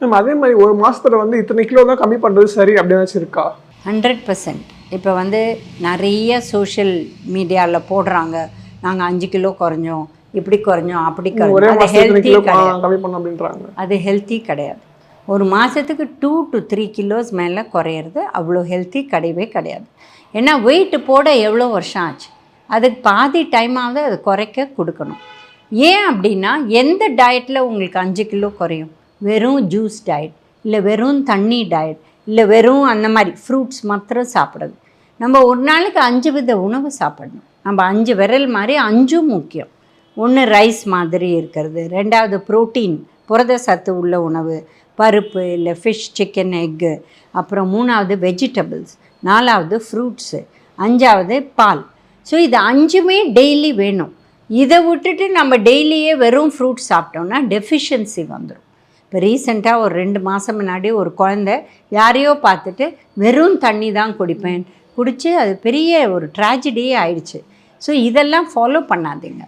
Ma'am அதே மாதிரி ஒரு மாசத்துல வந்து இத்தனை கிலோ தான் கம்மி பண்றது சரி அப்படின்னு இருக்கா? 100%. இப்போ வந்து நிறைய சோஷியல் மீடியாவில் போடுறாங்க, நாங்கள் 5 கிலோ குறைஞ்சோம், இப்படி குறைஞ்சோம், அப்படி ஒரே குறைஞ்சோம். அது மாசத்துல இத்தனை ஹெல்த்தி கிலோ கிடையாது. கம்மி பண்ண அப்படின்றாங்க. அது ஹெல்த்தி கிடையாது. ஒரு மாதத்துக்கு 2 to 3 கிலோஸ் மேலே குறையிறது அவ்வளோ ஹெல்த்தி கிடையவே கிடையாது. ஏன்னா வெயிட்டு போட எவ்வளோ வருஷம் ஆச்சு, அதுக்கு பாதி டைமாவது அது குறைக்க கொடுக்கணும். ஏன் அப்படின்னா, எந்த டயட்டில் உங்களுக்கு 5 கிலோ குறையும்? வெறும் ஜூஸ் டயட், இல்லை வெறும் தண்ணி டயட், இல்லை வெறும் அந்த மாதிரி ஃப்ரூட்ஸ் மாத்திரம் சாப்பிட்றது. நம்ம ஒரு நாளைக்கு 5 வித உணவு சாப்பிடணும். நம்ம 5 விரல் மாதிரி 5ம் முக்கியம். ஒன்று ரைஸ் மாதிரி இருக்கிறது, ரெண்டாவது ப்ரோட்டீன் புரத சத்து உள்ள உணவு, பருப்பு இல்லை ஃபிஷ், சிக்கன், எக்கு, அப்புறம் 3வது வெஜிடபிள்ஸ், 4வது ஃப்ரூட்ஸு, 5வது பால். ஸோ இது 5மே டெய்லி வேணும். இதை விட்டுட்டு நம்ம டெய்லியே வெறும் ஃப்ரூட்ஸ் சாப்பிட்டோம்னா டெஃபிஷியன்சி வந்துடும். இப்போ ரீசெண்டாக ஒரு 2 மாதம் முன்னாடி ஒரு குழந்தை யாரையோ பார்த்துட்டு வெறும் தண்ணி தான் குடிப்பேன் குடித்து அது பெரிய ஒரு ட்ராஜடியே ஆயிடுச்சு. ஸோ இதெல்லாம் ஃபாலோ பண்ணாதீங்க.